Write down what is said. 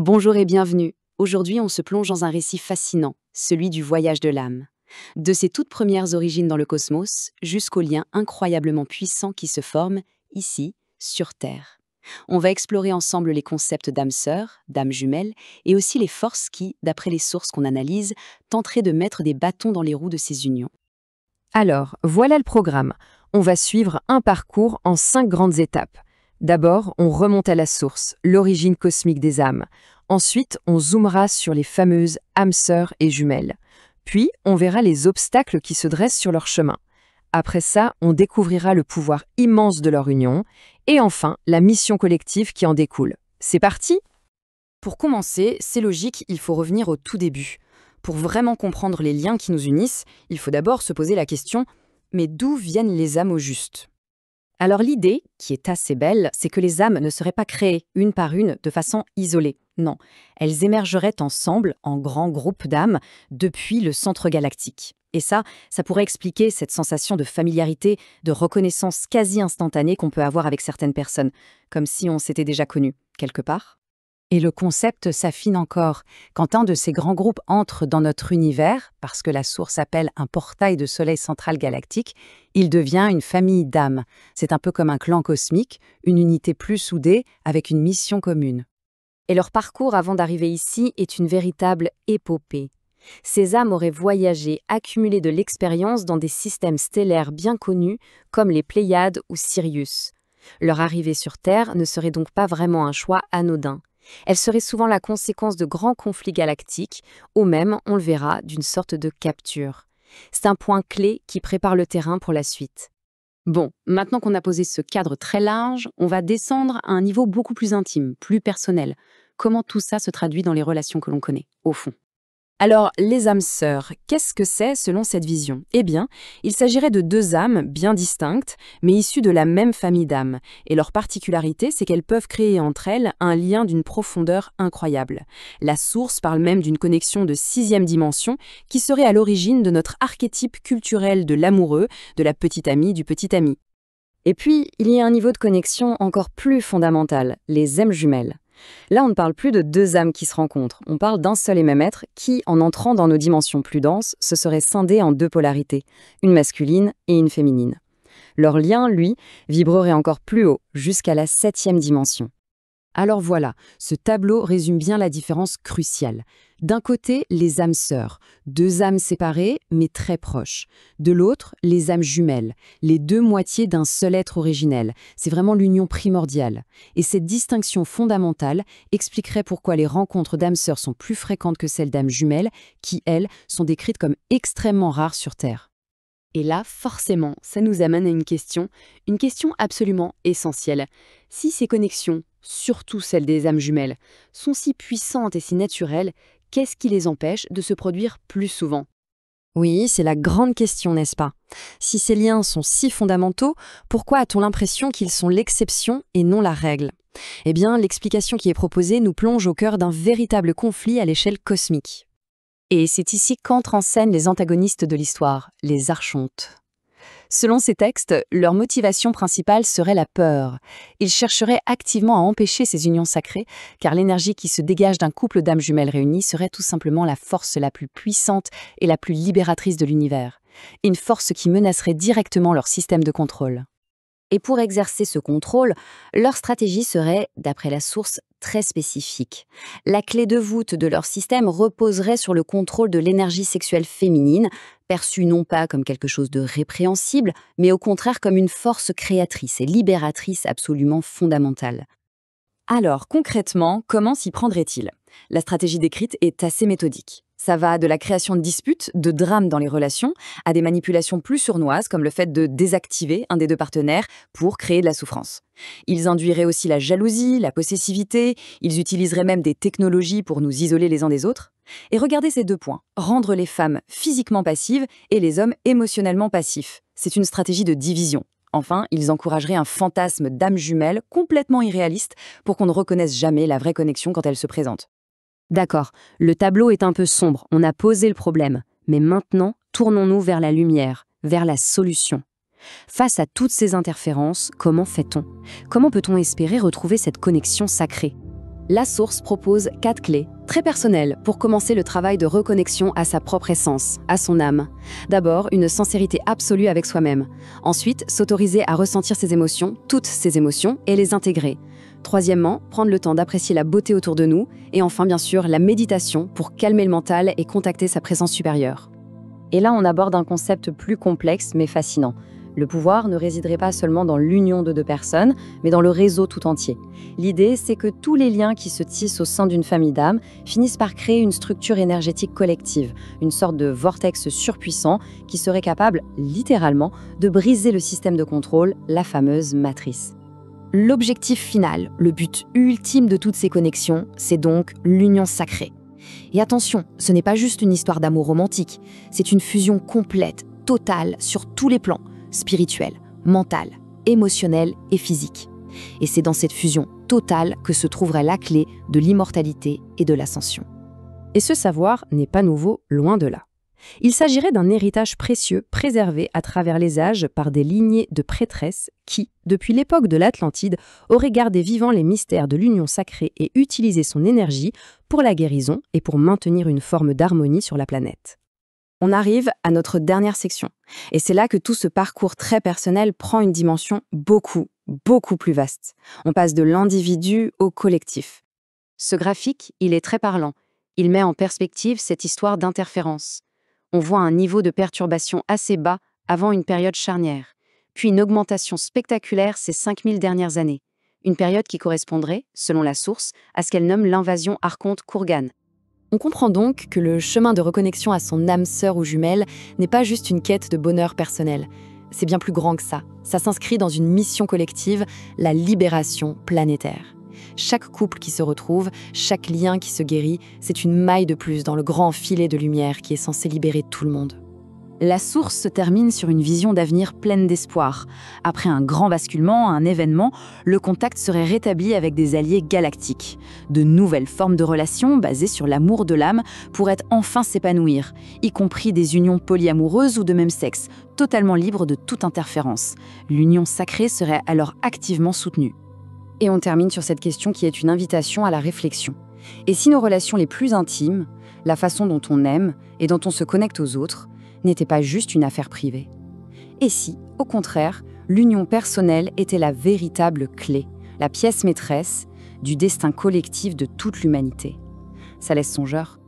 Bonjour et bienvenue. Aujourd'hui, on se plonge dans un récit fascinant, celui du voyage de l'âme. De ses toutes premières origines dans le cosmos, jusqu'aux liens incroyablement puissants qui se forment ici, sur Terre. On va explorer ensemble les concepts d'âme sœur, d'âme jumelle, et aussi les forces qui, d'après les sources qu'on analyse, tenteraient de mettre des bâtons dans les roues de ces unions. Alors, voilà le programme. On va suivre un parcours en 5 grandes étapes. D'abord, on remonte à la source, l'origine cosmique des âmes. Ensuite, on zoomera sur les fameuses âmes sœurs et jumelles. Puis, on verra les obstacles qui se dressent sur leur chemin. Après ça, on découvrira le pouvoir immense de leur union. Et enfin, la mission collective qui en découle. C'est parti? Pour commencer, c'est logique, il faut revenir au tout début. Pour vraiment comprendre les liens qui nous unissent, il faut d'abord se poser la question « mais d'où viennent les âmes au juste ?» Alors l'idée, qui est assez belle, c'est que les âmes ne seraient pas créées une par une de façon isolée. Non, elles émergeraient ensemble, en grands groupes d'âmes, depuis le centre galactique. Et ça pourrait expliquer cette sensation de familiarité, de reconnaissance quasi instantanée qu'on peut avoir avec certaines personnes, comme si on s'était déjà connus, quelque part. Et le concept s'affine encore. Quand un de ces grands groupes entre dans notre univers, parce que la source appelle un portail de soleil central galactique, il devient une famille d'âmes. C'est un peu comme un clan cosmique, une unité plus soudée, avec une mission commune. Et leur parcours avant d'arriver ici est une véritable épopée. Ces âmes auraient voyagé, accumulé de l'expérience dans des systèmes stellaires bien connus, comme les Pléiades ou Sirius. Leur arrivée sur Terre ne serait donc pas vraiment un choix anodin. Elle serait souvent la conséquence de grands conflits galactiques, ou même, on le verra, d'une sorte de capture. C'est un point clé qui prépare le terrain pour la suite. Bon, maintenant qu'on a posé ce cadre très large, on va descendre à un niveau beaucoup plus intime, plus personnel. Comment tout ça se traduit dans les relations que l'on connaît, au fond? Alors, les âmes sœurs, qu'est-ce que c'est selon cette vision? Eh bien, il s'agirait de 2 âmes bien distinctes, mais issues de la même famille d'âmes. Et leur particularité, c'est qu'elles peuvent créer entre elles un lien d'une profondeur incroyable. La source parle même d'une connexion de 6e dimension qui serait à l'origine de notre archétype culturel de l'amoureux, de la petite amie, du petit ami. Et puis, il y a un niveau de connexion encore plus fondamental, les âmes jumelles. Là, on ne parle plus de 2 âmes qui se rencontrent, on parle d'un seul et même être qui, en entrant dans nos dimensions plus denses, se serait scindé en 2 polarités, une masculine et une féminine. Leur lien, lui, vibrerait encore plus haut, jusqu'à la 7e dimension. Alors voilà, ce tableau résume bien la différence cruciale. D'un côté, les âmes sœurs, 2 âmes séparées mais très proches. De l'autre, les âmes jumelles, les 2 moitiés d'un seul être originel. C'est vraiment l'union primordiale. Et cette distinction fondamentale expliquerait pourquoi les rencontres d'âmes sœurs sont plus fréquentes que celles d'âmes jumelles, qui, elles, sont décrites comme extrêmement rares sur Terre. Et là, forcément, ça nous amène à une question absolument essentielle. Si ces connexions, surtout celles des âmes jumelles, sont si puissantes et si naturelles, qu'est-ce qui les empêche de se produire plus souvent? Oui, c'est la grande question, n'est-ce pas? Si ces liens sont si fondamentaux, pourquoi a-t-on l'impression qu'ils sont l'exception et non la règle? Eh bien, l'explication qui est proposée nous plonge au cœur d'un véritable conflit à l'échelle cosmique. Et c'est ici qu'entrent en scène les antagonistes de l'histoire, les archontes. Selon ces textes, leur motivation principale serait la peur. Ils chercheraient activement à empêcher ces unions sacrées, car l'énergie qui se dégage d'un couple d'âmes jumelles réunies serait tout simplement la force la plus puissante et la plus libératrice de l'univers. Une force qui menacerait directement leur système de contrôle. Et pour exercer ce contrôle, leur stratégie serait, d'après la source, très spécifique. La clé de voûte de leur système reposerait sur le contrôle de l'énergie sexuelle féminine, perçue non pas comme quelque chose de répréhensible, mais au contraire comme une force créatrice et libératrice absolument fondamentale. Alors, concrètement, comment s'y prendrait-il? La stratégie décrite est assez méthodique. Ça va de la création de disputes, de drames dans les relations, à des manipulations plus sournoises comme le fait de désactiver un des 2 partenaires pour créer de la souffrance. Ils induiraient aussi la jalousie, la possessivité, ils utiliseraient même des technologies pour nous isoler les uns des autres. Et regardez ces 2 points, rendre les femmes physiquement passives et les hommes émotionnellement passifs. C'est une stratégie de division. Enfin, ils encourageraient un fantasme d'âme jumelle complètement irréaliste pour qu'on ne reconnaisse jamais la vraie connexion quand elle se présente. D'accord, le tableau est un peu sombre, on a posé le problème. Mais maintenant, tournons-nous vers la lumière, vers la solution. Face à toutes ces interférences, comment fait-on? Comment peut-on espérer retrouver cette connexion sacrée? La source propose 4 clés, très personnelles, pour commencer le travail de reconnexion à sa propre essence, à son âme. D'abord, une sincérité absolue avec soi-même. Ensuite, s'autoriser à ressentir ses émotions, toutes ses émotions, et les intégrer. Troisièmement, prendre le temps d'apprécier la beauté autour de nous. Et enfin, bien sûr, la méditation pour calmer le mental et contacter sa présence supérieure. Et là, on aborde un concept plus complexe mais fascinant. Le pouvoir ne résiderait pas seulement dans l'union de deux personnes, mais dans le réseau tout entier. L'idée, c'est que tous les liens qui se tissent au sein d'une famille d'âmes finissent par créer une structure énergétique collective, une sorte de vortex surpuissant qui serait capable, littéralement, de briser le système de contrôle, la fameuse matrice. L'objectif final, le but ultime de toutes ces connexions, c'est donc l'union sacrée. Et attention, ce n'est pas juste une histoire d'amour romantique, c'est une fusion complète, totale, sur tous les plans, spirituel, mental, émotionnel et physique. Et c'est dans cette fusion totale que se trouverait la clé de l'immortalité et de l'ascension. Et ce savoir n'est pas nouveau, loin de là. Il s'agirait d'un héritage précieux préservé à travers les âges par des lignées de prêtresses qui, depuis l'époque de l'Atlantide, auraient gardé vivants les mystères de l'union sacrée et utilisé son énergie pour la guérison et pour maintenir une forme d'harmonie sur la planète. On arrive à notre dernière section. Et c'est là que tout ce parcours très personnel prend une dimension beaucoup plus vaste. On passe de l'individu au collectif. Ce graphique, il est très parlant. Il met en perspective cette histoire d'interférence. On voit un niveau de perturbation assez bas avant une période charnière, puis une augmentation spectaculaire ces 5000 dernières années. Une période qui correspondrait, selon la source, à ce qu'elle nomme l'invasion Archonte-Kurgan. On comprend donc que le chemin de reconnexion à son âme sœur ou jumelle n'est pas juste une quête de bonheur personnel. C'est bien plus grand que ça. Ça s'inscrit dans une mission collective, la libération planétaire. Chaque couple qui se retrouve, chaque lien qui se guérit, c'est une maille de plus dans le grand filet de lumière qui est censé libérer tout le monde. La source se termine sur une vision d'avenir pleine d'espoir. Après un grand basculement, un événement, le contact serait rétabli avec des alliés galactiques. De nouvelles formes de relations basées sur l'amour de l'âme pourraient enfin s'épanouir, y compris des unions polyamoureuses ou de même sexe, totalement libres de toute interférence. L'union sacrée serait alors activement soutenue. Et on termine sur cette question qui est une invitation à la réflexion. Et si nos relations les plus intimes, la façon dont on aime et dont on se connecte aux autres, n'était pas juste une affaire privée? Et si, au contraire, l'union personnelle était la véritable clé, la pièce maîtresse du destin collectif de toute l'humanité? Ça laisse songeur.